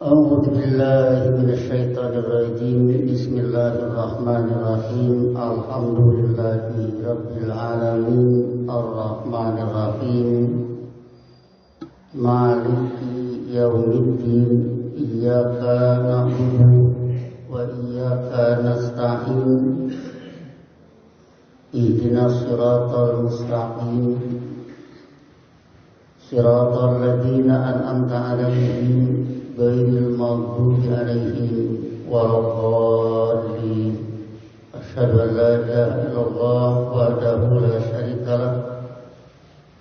أعوذ بالله من الشيطان الرجيم بسم الله الرحمن الرحيم الحمد لله رب العالمين الرحمن الرحيم مالك يوم الدين إياك نعبد وإياك نستعين اهدنا الصراط المستقيم صراط الذين أنعمت عليهم غير المغضوب عليهم ولا الضالين أشهد أن لا إله إلا الله وحده لا شريك له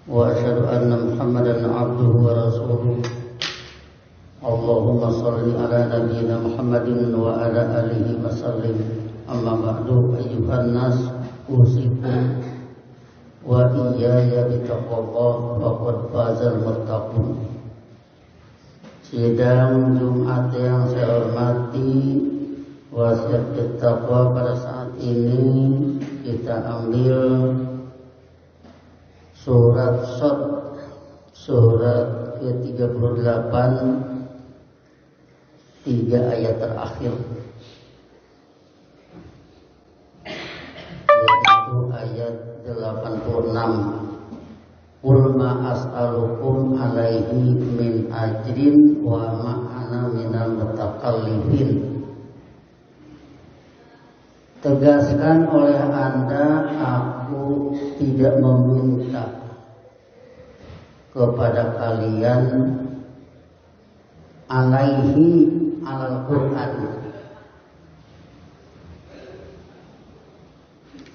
وأشهد أن محمدا عبده ورسوله اللهم صل على نبينا محمد وعلى آله وسلم أما بعد أيها الناس أوصيكم وإياي بتقوى الله فقد فاز المتقون. Sidang Jumat yang saya hormati, wasiat bertakwa pada saat ini kita ambil surat Shad, surat ke-38, 3 ayat terakhir, yaitu ayat 86. Qul ma as'alukum alaihi min ajrin wa ma ana minal mutakallifin. Tegaskan oleh Anda, aku tidak meminta kepada kalian alaihi alal Quran.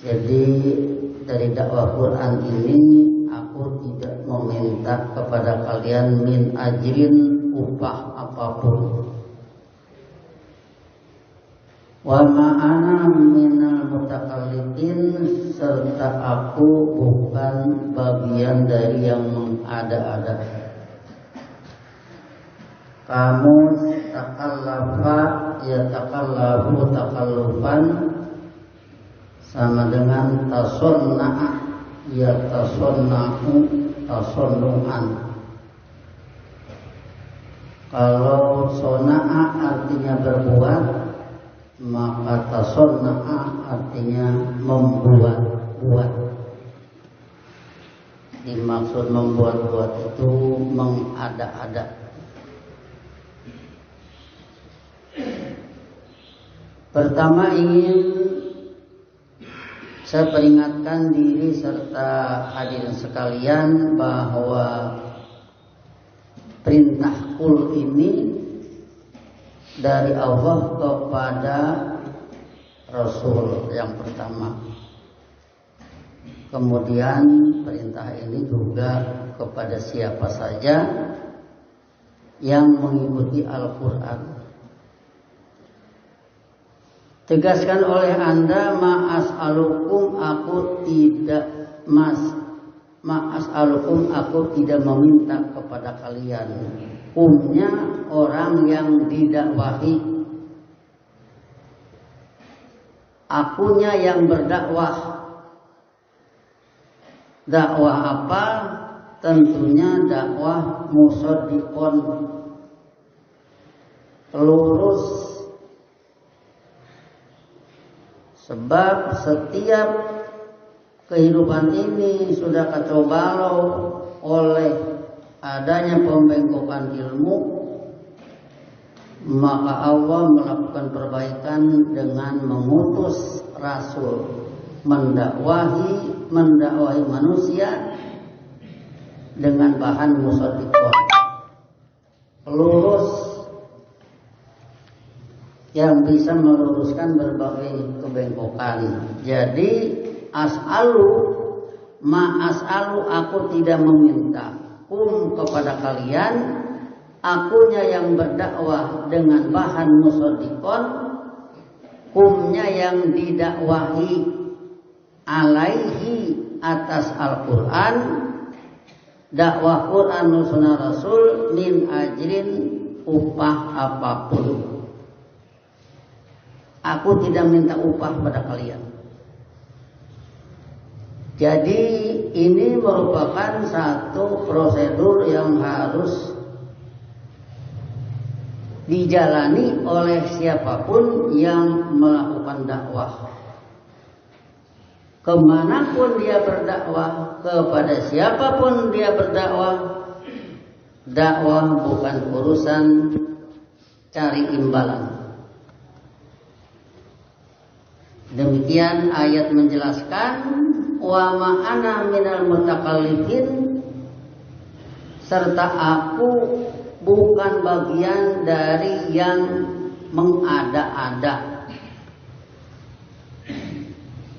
Jadi dari dakwah Quran ini aku tidak meminta kepada kalian min ajrin, upah apapun. Wa ma'ana minal mutakallifin, serta aku bukan bagian dari yang mengada-ada. Kamu takallafa ya takallafu takallufan, sama dengan tasonna'a ya tasonnahu tasonnu'an. Kalau sona'a artinya berbuat, maka tasonna'a artinya membuat-buat. Dimaksud membuat-buat itu mengada-ada. Pertama ingin saya peringatkan diri serta hadirin sekalian bahwa perintah qul ini dari Allah kepada Rasul yang pertama. Kemudian perintah ini juga kepada siapa saja yang mengikuti Al-Quran. Tegaskan oleh Anda, ma'as'alukum, aku tidak ma'as'alukum, aku tidak meminta kepada kalian. Umumnya orang yang didakwahi, akunya yang berdakwah. Dakwah apa? Tentunya dakwah musaddiqon, lurus. Sebab setiap kehidupan ini sudah kacau balau oleh adanya pembengkokan ilmu, maka Allah melakukan perbaikan dengan mengutus Rasul mendakwahi manusia dengan bahan musaddiqon, lurus, yang bisa meluruskan berbagai kebengkokan. Jadi as'alu, aku tidak meminta kepada kalian, akunya yang berdakwah dengan bahan musaddiqon, yang didakwahi alaihi atas Al-Quran, dakwah Quran sunnah Rasul, min ajrin, upah apapun. Aku tidak minta upah pada kalian. Jadi ini merupakan satu prosedur yang harus dijalani oleh siapapun yang melakukan dakwah. Kemanapun dia berdakwah, kepada siapapun dia berdakwah, dakwah bukan urusan cari imbalan. Demikian ayat menjelaskan, wa ma'ana minal mutakallifin, serta aku bukan bagian dari yang mengada-ada.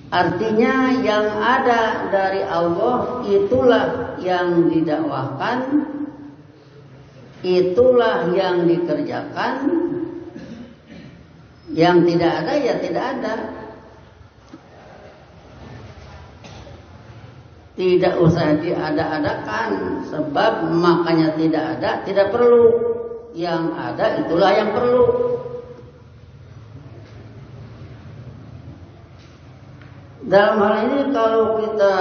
Artinya yang ada dari Allah itulah yang didakwahkan, itulah yang dikerjakan. Yang tidak ada ya tidak ada. Tidak usah diada-adakan, sebab makanya tidak ada, tidak perlu. Yang ada itulah yang perlu. Dalam hal ini kalau kita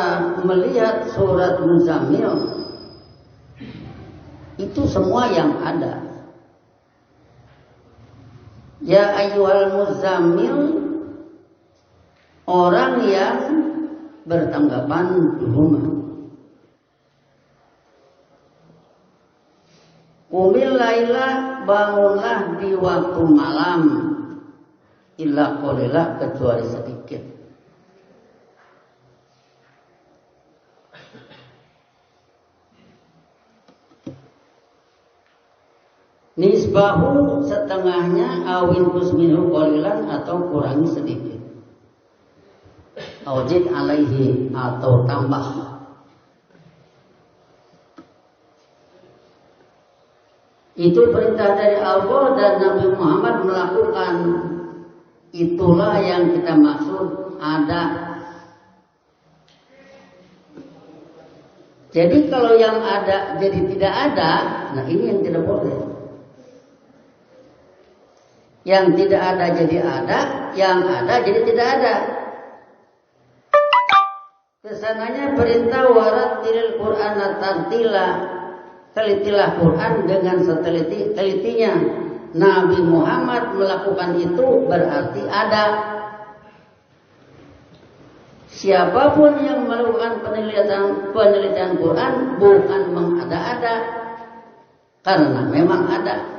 melihat surat Muzammil, itu semua yang ada. Ya ayyuhal muzammil, orang yang bertanggapan di rumah. Qumil laila, bangunlah di waktu malam, illa qalila, kecuali sedikit. Nisbahu, setengahnya, awin kusminhu qalilan, atau kurangi sedikit. Aujid alaihi, atau tambah. Itu perintah dari Allah dan Nabi Muhammad melakukan. Itulah yang kita maksud ada. Jadi kalau yang ada jadi tidak ada, nah ini yang tidak boleh. Yang tidak ada jadi ada, yang ada jadi tidak ada. Kesananya perintah warattilil Qur'ana tartila, telitilah Quran dengan seteliti-telitinya. Nabi Muhammad melakukan itu berarti ada. Siapapun yang melakukan penelitian Quran bukan mengada-ada, karena memang ada.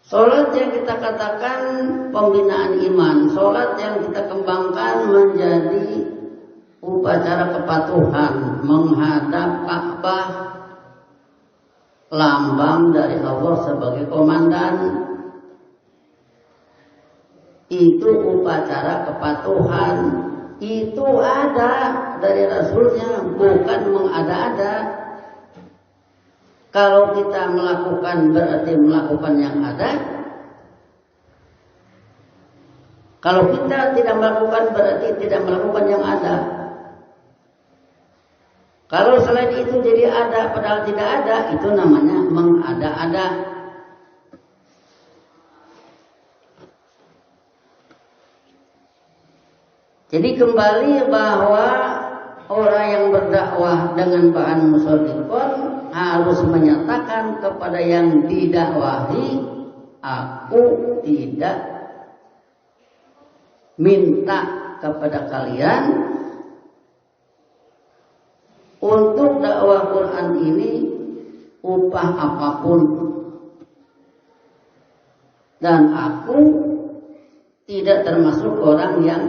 Salat yang kita katakan pembinaan iman, salat yang kita kembangkan menjadi upacara kepatuhan menghadap Ka'bah, lambang dari Allah sebagai komandan. Itu upacara kepatuhan, itu ada dari Rasulnya, bukan mengada-ada. Kalau kita melakukan berarti melakukan yang ada. Kalau kita tidak melakukan berarti tidak melakukan yang ada. Kalau selain itu jadi ada padahal tidak ada, itu namanya mengada-ada. Jadi kembali bahwa orang yang berdakwah dengan bahan musaddiqon harus menyatakan kepada yang didakwahi, aku tidak minta kepada kalian untuk dakwah Quran ini upah apapun, dan aku tidak termasuk orang yang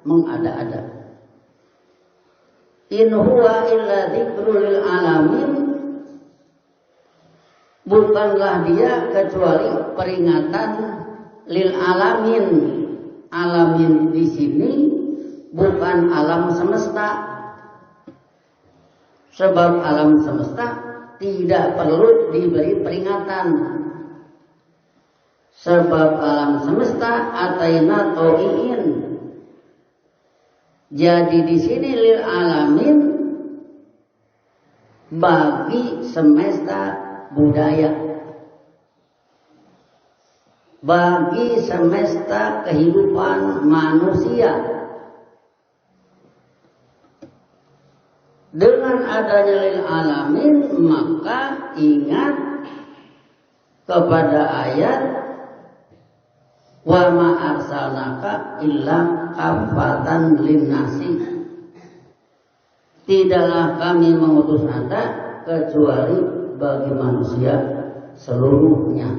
mengada-ada. In huwa illa dzikrul lil alamin, bukanlah dia kecuali peringatan lil alamin. Alamin di sini bukan alam semesta, sebab alam semesta tidak perlu diberi peringatan. Sebab alam semesta ataina to'iin. Jadi di sini lil alamin bagi semesta budaya, bagi semesta kehidupan manusia. Dengan adanya lil alamin, maka ingat kepada ayat wa ma arsalnaka illa kafatan linnasi. Tidaklah kami mengutus Anda kecuali bagi manusia seluruhnya.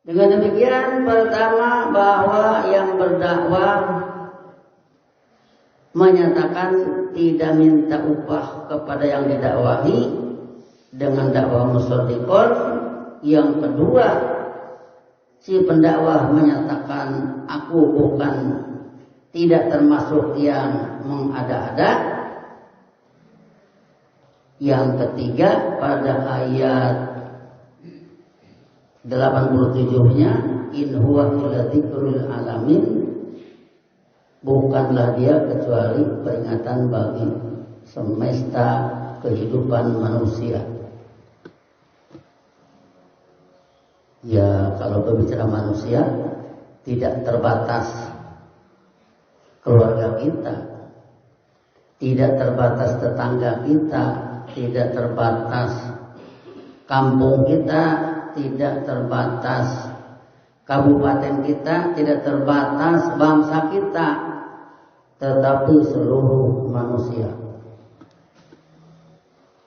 Dengan demikian, pertama bahwa yang berdakwah menyatakan tidak minta upah kepada yang didakwahi dengan dakwah musaddiqon. Yang kedua, si pendakwah menyatakan aku bukan, tidak termasuk yang mengada-ada. Yang ketiga, pada ayat 87-nya, in huwa illa dzikrul alamin, bukanlah dia kecuali peringatan bagi semesta kehidupan manusia. Ya, kalau berbicara manusia, tidak terbatas keluarga kita, tidak terbatas tetangga kita, tidak terbatas kampung kita, tidak terbatas kabupaten kita, tidak terbatas bangsa kita, tetapi seluruh manusia.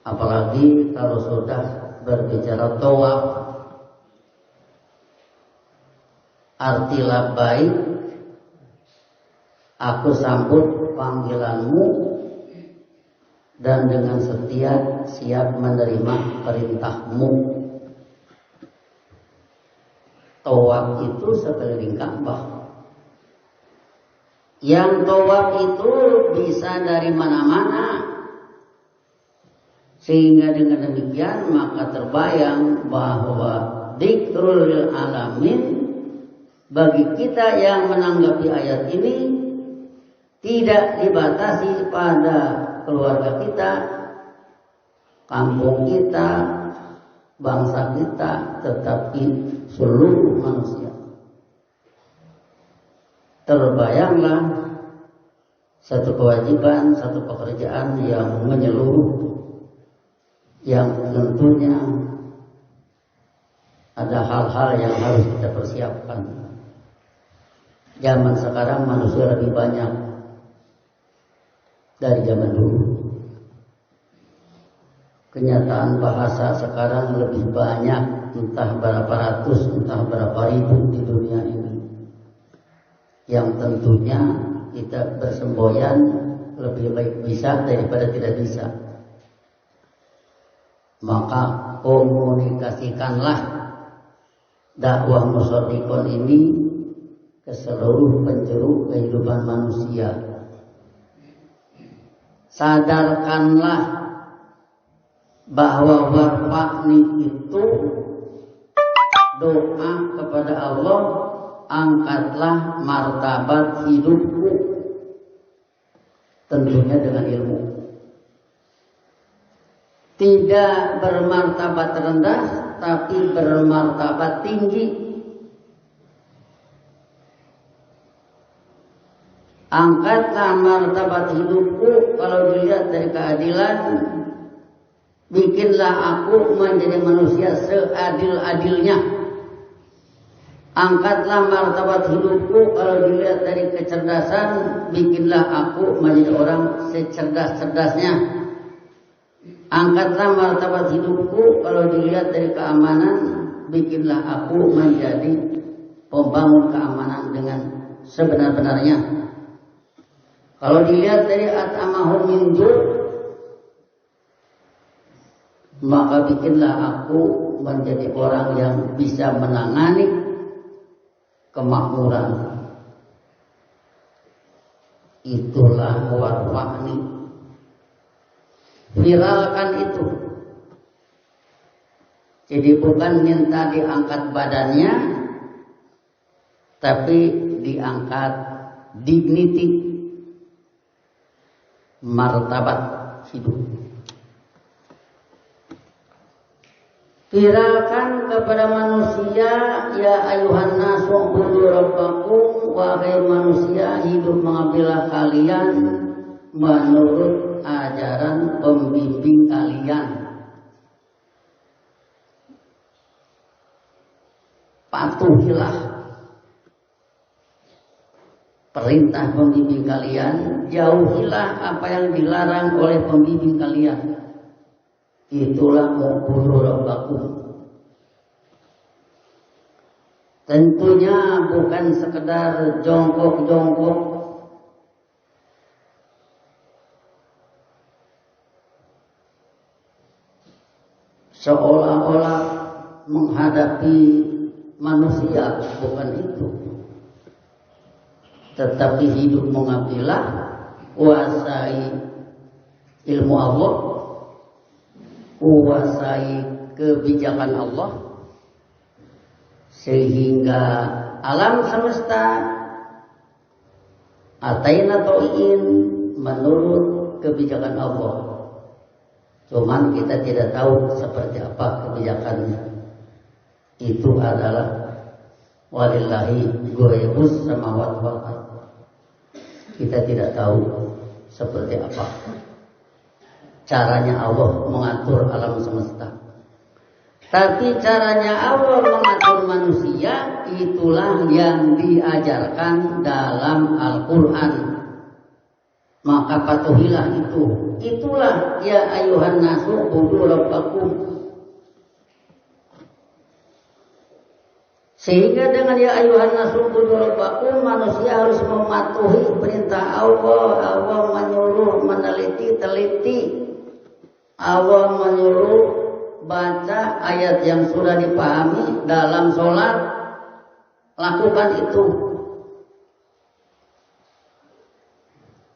Apalagi kalau sudah berbicara tawaf, arti labbaik, aku sambut panggilanmu dan dengan setia siap menerima perintahmu. Tawaf itu sekeliling Ka'bah. Yang tawaf itu bisa dari mana-mana. Sehingga dengan demikian maka terbayang bahwa dzikrul alamin bagi kita yang menanggapi ayat ini tidak dibatasi pada keluarga kita, kampung kita, bangsa kita, tetapi seluruh manusia. Terbayanglah satu kewajiban, satu pekerjaan yang menyeluruh, yang tentunya ada hal-hal yang harus kita persiapkan. Zaman sekarang manusia lebih banyak dari zaman dulu. Kenyataan bahasa sekarang lebih banyak, entah berapa ratus, entah berapa ribu di dunia ini. Yang tentunya kita bersemboyan lebih baik bisa daripada tidak bisa. Maka komunikasikanlah dakwah musaddiqon ini ke seluruh penjuru kehidupan manusia. Sadarkanlah bahwa warfa'ni itu doa kepada Allah, angkatlah martabat hidupku, tentunya dengan ilmu. Tidak bermartabat rendah, tapi bermartabat tinggi. Angkatlah martabat hidupku kalau dilihat dari keadilan. Bikinlah aku menjadi manusia seadil-adilnya. Angkatlah martabat hidupku kalau dilihat dari kecerdasan. Bikinlah aku menjadi orang secerdas-cerdasnya. Angkatlah martabat hidupku kalau dilihat dari keamanan. Bikinlah aku menjadi pembangun keamanan dengan sebenar-benarnya. Kalau dilihat dari at'amahum min ju', maka bikinlah aku menjadi orang yang bisa menangani kemakmuran. Itulah warfa'ni. Viralkan itu. Jadi bukan minta diangkat badannya, tapi diangkat dignity, martabat hidup. Viralkan kepada manusia, ya ayuhan nasu ubudu rabbakum, wahai manusia, hidup mengambillah kalian menurut ajaran pembimbing kalian. Patuhilah perintah pembimbing kalian, jauhilah apa yang dilarang oleh pembimbing kalian. Itulah u'budu rabbakum. Tentunya bukan sekedar jongkok-jongkok, seolah-olah menghadapi manusia, bukan itu. Tetapi hidup mengabdilah, kuasai ilmu Allah, kuasai kebijakan Allah, sehingga alam semesta ataina to'in menurut kebijakan Allah. Cuman kita tidak tahu seperti apa kebijakannya. Itu adalah walillahi ghaibus samawati wal ardh. Kita tidak tahu seperti apa caranya Allah mengatur alam semesta. Tapi caranya Allah mengatur manusia itulah yang diajarkan dalam Al-Quran. Maka patuhilah itu. Itulah ya ayuhan nasu u'budu rabbakum. Sehingga dengan ya ayuhan nasu u'budu rabbakum, manusia harus mematuhi perintah Allah. Allah menyuruh meneliti. Allah menyuruh baca ayat yang sudah dipahami dalam sholat, lakukan itu.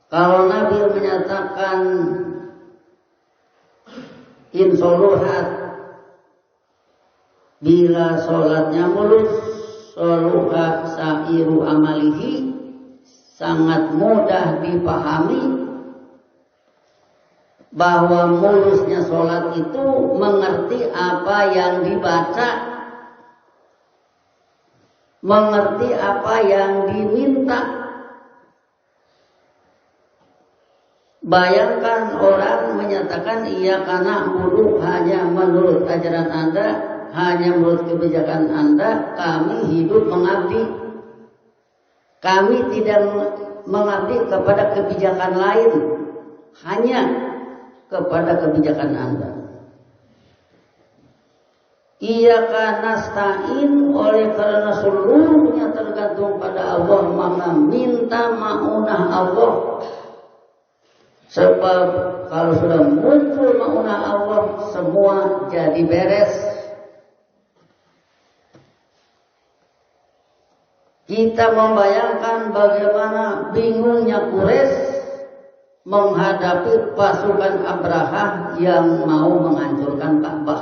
Kalau Nabi menyatakan insoluhat, bila sholatnya mulus, soluha sa'iru amalihi, sangat mudah dipahami bahwa mulusnya sholat itu mengerti apa yang dibaca, mengerti apa yang diminta. Bayangkan orang menyatakan iya karena buruh hanya menurut ajaran Anda, hanya menurut kebijakan Anda, kami hidup mengabdi. Kami tidak mengabdi kepada kebijakan lain, hanya kepada kebijakan Anda. Ia karena stain, oleh karena seluruhnya tergantung pada Allah, maka minta maunah Allah. Sebab kalau sudah muncul maunah Allah, semua jadi beres. Kita membayangkan bagaimana bingungnya Quraisy menghadapi pasukan Abrahah yang mau menghancurkan Ka'bah.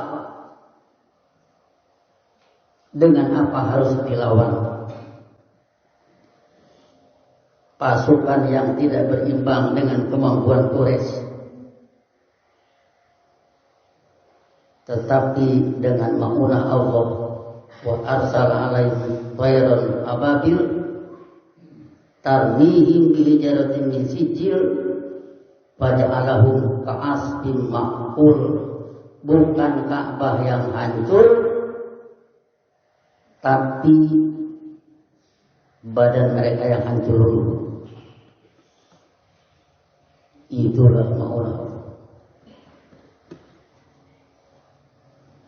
Dengan apa harus dilawan? Pasukan yang tidak berimbang dengan kemampuan Quraisy. Tetapi dengan ma'unah Allah, wa arsala alaihim tayran ababil tarmihim bihijaratin min sijil faja'alahum ka'asbin ma'kul. Bukan Ka'bah yang hancur, tapi badan mereka yang hancur. Itulah ma'unah.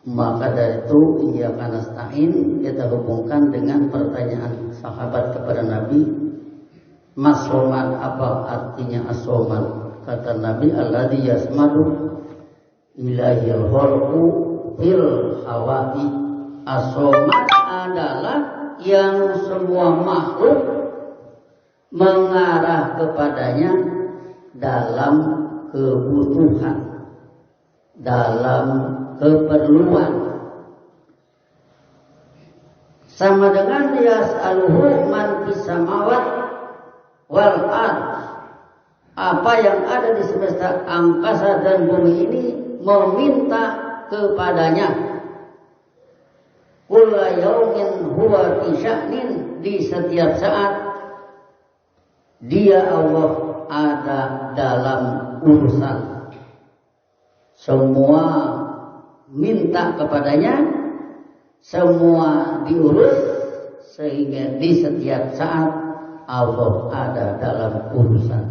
Maka dari itu iyyaka nasta'in kita hubungkan dengan pertanyaan sahabat kepada Nabi, masoman, apa artinya asoman? Kata Nabi, alladzi yasmadu ilahil khalqu fil hawa'i. Asoman adalah yang semua makhluk mengarah kepadanya dalam kebutuhan, dalam keperluan. Sama dengan yas'aluhu man fis samawat wal ard. Apa yang ada di semesta angkasa dan bumi ini meminta kepadanya. Kulla yaumin huwa fi sya'nin. Di setiap saat dia Allah ada dalam urusan. Semua minta kepadanya, semua diurus, sehingga di setiap saat Allah ada dalam urusan.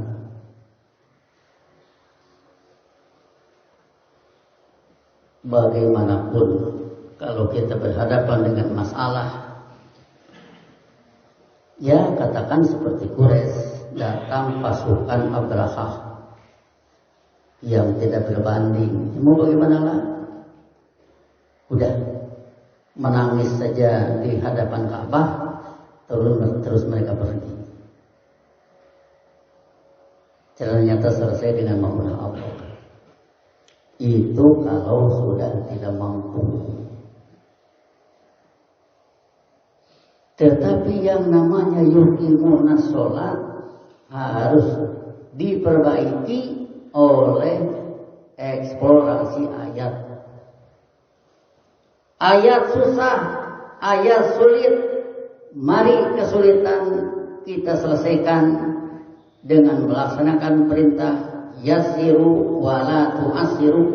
Bagaimanapun kalau kita berhadapan dengan masalah, ya katakan seperti Quraisy, datang pasukan Abrahah yang tidak berbanding. Mau bagaimana lah? Udah menangis saja di hadapan Ka'bah, terus mereka pergi. Ternyata selesai dengan memunah Allah. Itu kalau sudah tidak mampu. Tetapi yang namanya yuqimuna sholat harus diperbaiki oleh eksplorasi ayat. Ayat susah, ayat sulit. Mari kesulitan kita selesaikan dengan melaksanakan perintah yasiru wala tu'asiru.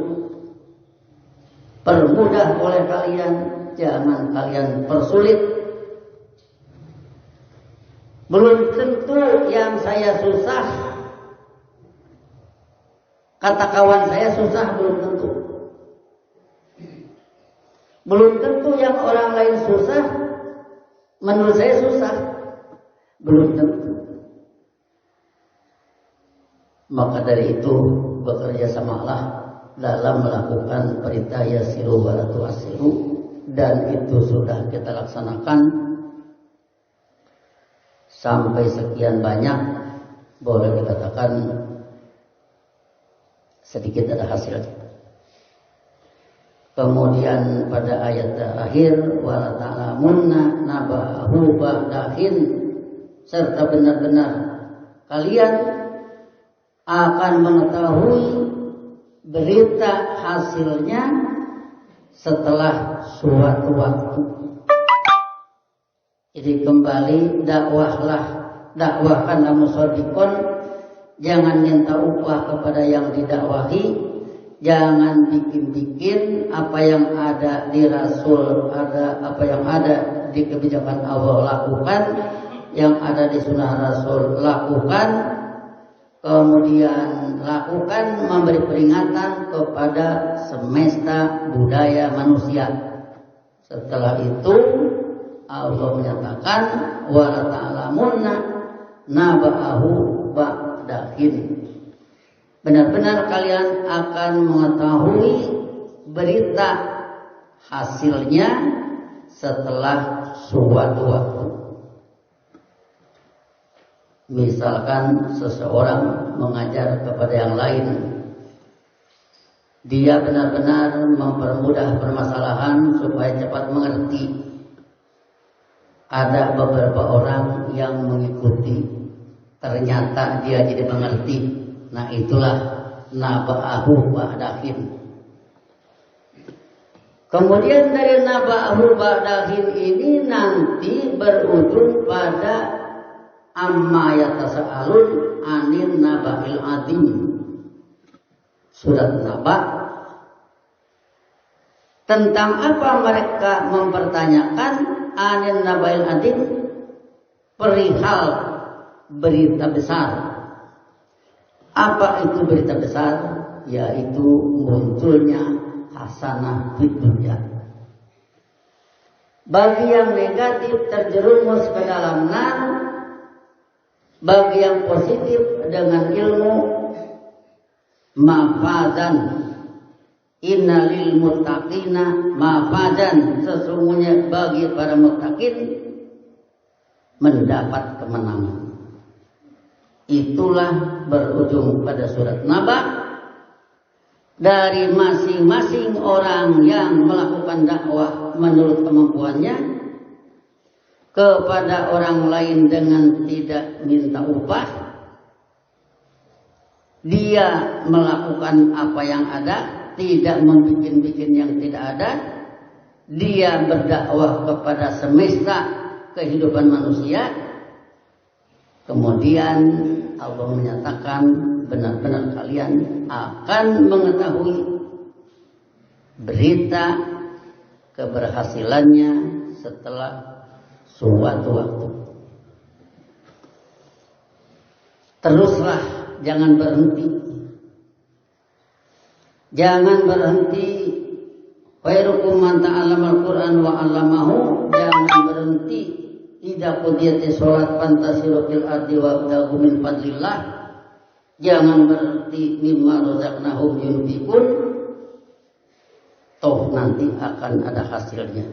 Permudah oleh kalian, jangan kalian persulit. Belum tentu yang saya susah, kata kawan saya susah, belum tentu. Belum tentu yang orang lain susah, menurut saya susah. Belum tentu. Maka dari itu bekerja samalah dalam melakukan perintah yasiru wa la tu'assiru, dan itu sudah kita laksanakan sampai sekian banyak, boleh dikatakan sedikit ada hasilnya. Kemudian pada ayat terakhir wala ta'lamunna nabahu ba'dahin, serta benar-benar kalian akan mengetahui berita hasilnya setelah suatu waktu. Jadi kembali dakwahkanlah musaddiqon, jangan minta upah kepada yang didakwahi, jangan bikin-bikin apa yang ada di Rasul, apa yang ada di kebijakan Allah lakukan, yang ada di sunnah Rasul lakukan. Kemudian lakukan memberi peringatan kepada semesta budaya manusia. Setelah itu Allah menyatakan wala ta'lamunna naba'ahu ba'dahin. Benar-benar kalian akan mengetahui berita hasilnya setelah suatu waktu. Misalkan seseorang mengajar kepada yang lain, dia benar-benar mempermudah permasalahan supaya cepat mengerti. Ada beberapa orang yang mengikuti, ternyata dia jadi mengerti. Nah itulah naba'ahu ba'dahin. Kemudian dari naba'ahu ba'dahin ini nanti berujung pada amma yatasa'alun anin naba'il adim. Surat Naba. Tentang apa mereka mempertanyakan anin naba'il adim? Perihal berita besar. Apa itu berita besar? Yaitu munculnya hasanah di dunia. Bagi yang negatif terjerumus ke dalam nar, bagi yang positif dengan ilmu mafazan. Innalil muttaqina mafazan, sesungguhnya bagi para muttaqin mendapat kemenangan. Itulah berujung pada surat Naba. Dari masing-masing orang yang melakukan dakwah menurut kemampuannya kepada orang lain dengan tidak minta upah, dia melakukan apa yang ada, tidak membikin-bikin yang tidak ada. Dia berdakwah kepada semesta kehidupan manusia. Kemudian Allah menyatakan benar-benar kalian akan mengetahui berita keberhasilannya setelah suatu waktu. Teruslah, jangan berhenti. Jangan berhenti. Khairukum man ta'allama al-Qur'an wa 'allamahu. Jangan berhenti. Idza qudiyati shalat fantasiru fil ardi wabtaghu min fadlillah. Jangan berhenti mimma razaqnahum yunfiqun. Toh nanti akan ada hasilnya.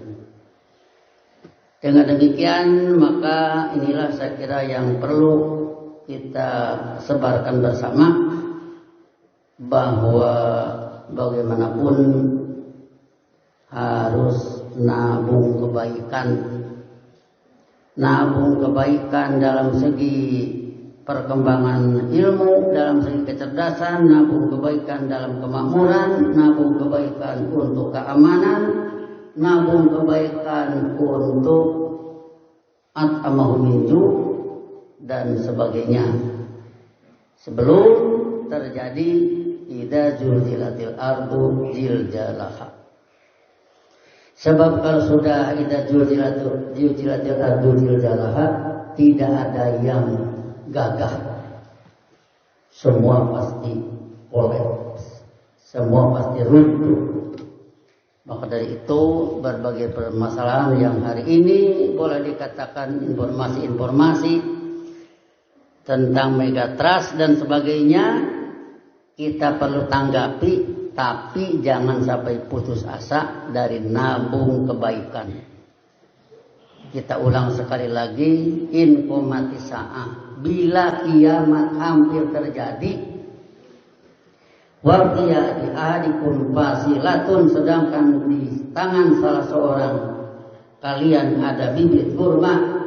Dengan demikian maka inilah saya kira yang perlu kita sebarkan bersama, bahwa bagaimanapun harus nabung kebaikan dalam segi perkembangan ilmu, dalam segi kecerdasan, nabung kebaikan dalam kemakmuran, nabung kebaikan untuk keamanan, nabung kebaikan untuk at'amahu minju dan sebagainya. Sebelum terjadi idza zulzilatil ardu zilzalaha. Sebab kalau sudah idza zulzilatil ardu zilzalaha, tidak ada yang gagah. Semua pasti kolaps, semua pasti runtuh. Maka dari itu berbagai permasalahan yang hari ini boleh dikatakan informasi-informasi tentang megatrust dan sebagainya kita perlu tanggapi, tapi jangan sampai putus asa dari nabung kebaikan. Kita ulang sekali lagi, in qomati sa'ah, bila kiamat hampir terjadi, wa fi ahadikum fasilatun, sedangkan di tangan salah seorang kalian ada bibit kurma,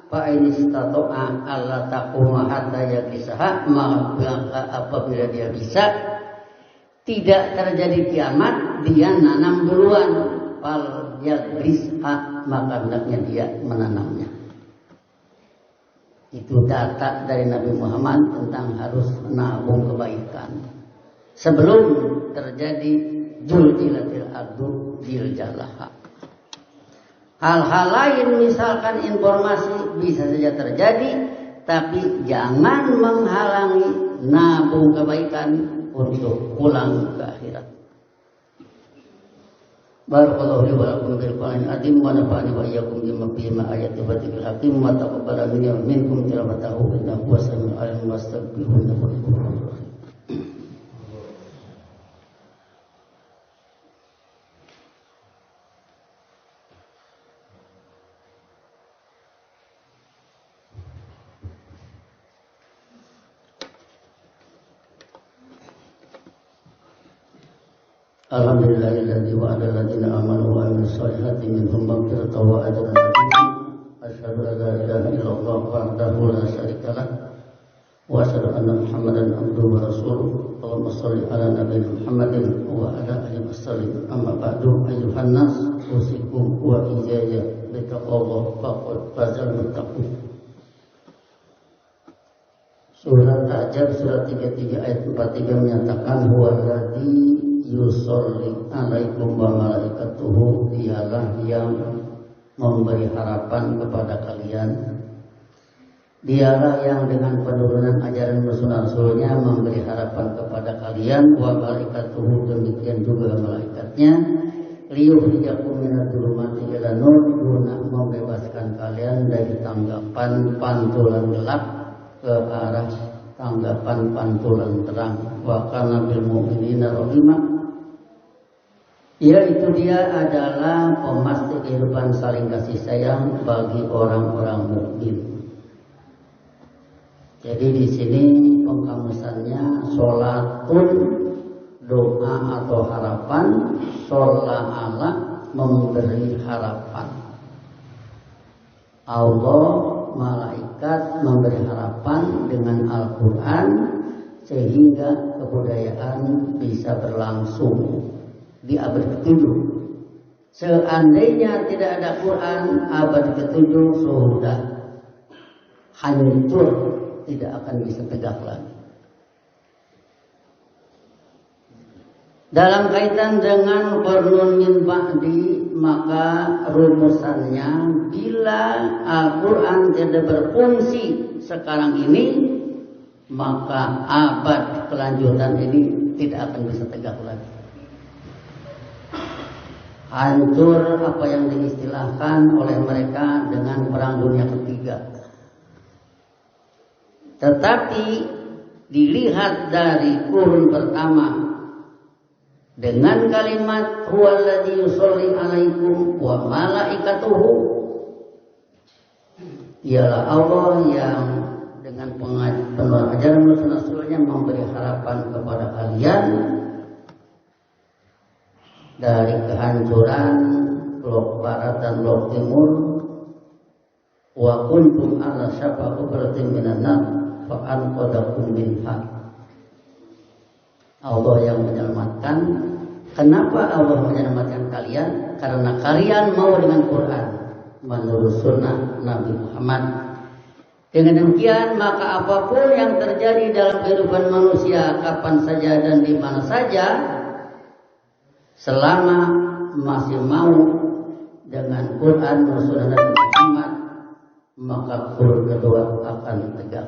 fa in istata'a alla taquma hatta yaqisaha, maka apabila dia bisa tidak terjadi kiamat, dia nanam duluan, fal yaqisha, maka hendaknya dia menanamnya. Itu data dari Nabi Muhammad tentang harus nabung kebaikan sebelum terjadi zulzilatil ardu zilzalaha. Hal-hal lain misalkan informasi bisa saja terjadi, tapi jangan menghalangi nabung kebaikan untuk pulang ke akhirat. Barakallahu li wa lakum bil Qur'anil azim wa nafa'ani wa iyyakum bima fihi min ayatin wa dzikril hakim wa taqabbala minni wa minkum tilawatahu innahu huwas samiul alim wastaghfiruhu innahu. Alhamdulillahilladzi wa'ada alladziina aamanu wa 'amilus shalihaati minhum maghfiratan wa ajran 'aziiman. Asyhadu an la ilaaha illallah wahdahu la syarika lah wa asyhadu anna Muhammadan abduhu wa rasuluh. Allahumma shalli 'ala nabiyyina Muhammadin wa 'ala alihi wasallim. Amma ba'du, ayyuhan nas, usikum wa iyaya bi taqwallah faqad fazal muttaqun. Surat Ahzab surat 33 ayat 43 menyatakan huwa alladzi yusolli alaikum wa malaikatuhu, dialah yang memberi harapan kepada kalian, dialah yang dengan penurunan ajaran rasul-rasulnya memberi harapan kepada kalian, wa malaikatuhu, demikian juga malaikatnya, liyukhrijakum minadh dhulumati ila nur, guna membebaskan kalian dari tanggapan pantulan gelap ke arah tanggapan pantulan terang. Wa kana bil mu'minina rahimah, yaitu dia adalah pemasti kehidupan saling kasih sayang bagi orang-orang mukmin. Jadi di sini pengkamusannya sholatun, doa atau harapan, shola'ala, memberi harapan. Allah, malaikat memberi harapan dengan Al-Quran sehingga kebudayaan bisa berlangsung di abad ke-7. Seandainya tidak ada Quran, abad ke-7 sudah hancur tidak akan bisa tegak lagi. Dalam kaitan dengan qurun min ba'di, maka rumusannya bila Al-Quran tidak berfungsi sekarang ini, maka abad kelanjutan ini tidak akan bisa tegak lagi. Hancur apa yang diistilahkan oleh mereka dengan Perang Dunia Ketiga. Tetapi dilihat dari kurun pertama dengan kalimat huwallazi yusolli alaikum wa malaikatuhu, ialah Allah yang dengan pengajaran Rasulnya memberi harapan kepada kalian dari kehancuran blok barat dan blok timur. Wa kuntum ala syafa hubratin minan nar fa anqadakum minha. Allah yang menyelamatkan. Kenapa Allah menyelamatkan kalian? Karena kalian mau dengan Quran, menurut sunnah Nabi Muhammad. Dengan demikian maka apapun yang terjadi dalam kehidupan manusia kapan saja dan di mana saja, selama masih mau dengan Quran menurut sunnah Nabi Muhammad, maka kurun kedua akan tegak.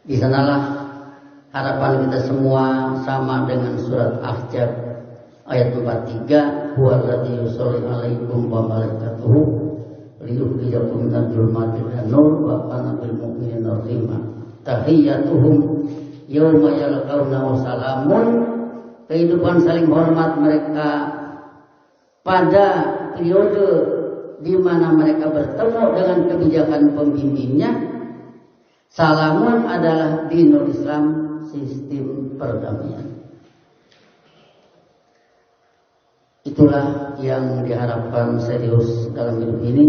Di sanalah harapan kita semua sama dengan surat Ahzab ayat 43, huwallazi yusolli alaikum wa malaikatuhu liyukhrijakum minadh dhulumati ilan nur wa kana bil mu'minina rahima. Tahiyyatuhum yauma yalqawnahu salamun. Kehidupan saling hormat mereka pada periode di mana mereka bertemu dengan kebijakan pembimbingnya. Salamun adalah dinul Islam, sistem perdamaian. Itulah yang diharapkan serius dalam hidup ini.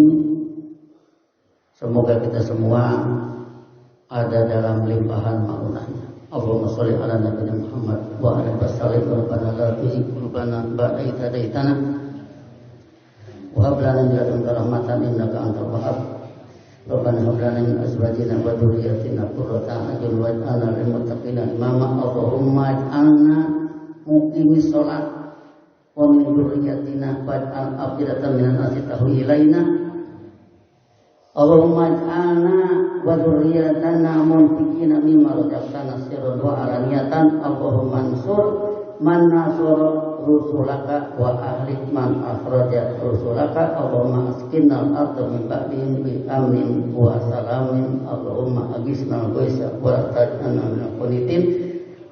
Semoga kita semua ada dalam limpahan maunannya. Allahumma sholli ala nabiyina Muhammad wa ala alihi wasallam. Rabbana la tuzigh qulubana ba'da idh hadaytana wa hab lana min ladunka rahmatan innaka antal wahhab. Rabbana hab lana min azwajina wa dhurriyyatina qurrata a'yun waj'alna lil muttaqina imama. Allahumma ij'alna muqimis shalah wa min dhurriyyatina waj'al afidatan minan nasi tahwi ilaina. Allahumma ij'alna wa dhurriyyatana munfiqina mimma razaqtana sirran wa alaniyatan. Allahumma ansur man nasara rusulaka wa ahlik man akhraja rusulaka. Allahumma askinna al-ardha min ba'dihim bi amin wa salamin. Allahumma agisna al-ghaitha wa la taj'alna minal qanitin.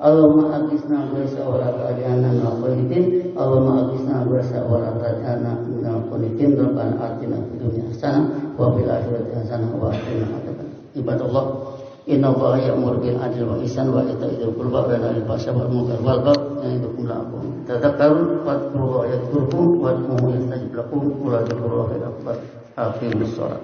Allahumma agisna al-ghaitha wa la taj'alna minal qanitin. Allahumma agisna al-ghaitha wa la taj'alna minal qanitin. Rabbana atina fid dunya hasanah wa fil akhirati hasanah wa qina adzaban. Ibadallah, inna Allaha ya'muru bil adli wal ihsan wa ita'i dzil qurba wa yanha 'anil fahsya'i wal munkar wal baghi ya'idukum la'allakum tadhakkarun. Fadhkurullaha yadhkurkum wad'uuhu yastajib lakum wa la dzikrullahi akbar. Aqimus shalah.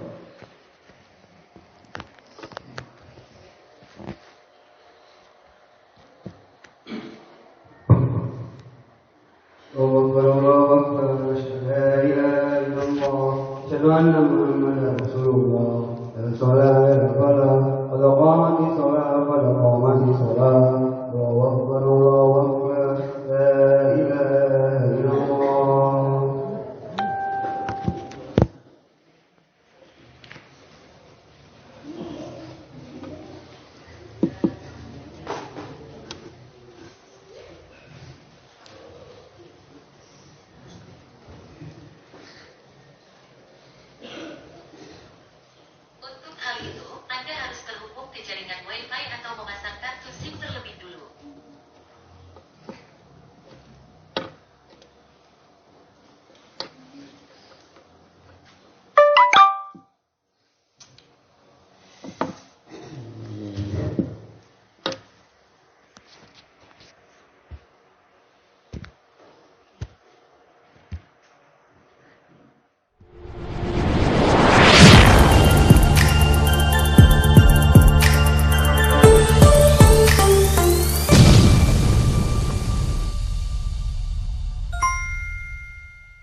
Allahu akbar, asyhadu an la ilaha illallah, asyhadu anna Muhammadar Rasulullah. Salat al-falah, qad qamatis salat, qad qamatis salat. Allahu akbar, Allahu akbar, la ilaha illallah. Untuk hal itu, Anda harus terhubung ke jaringan Wi-Fi atau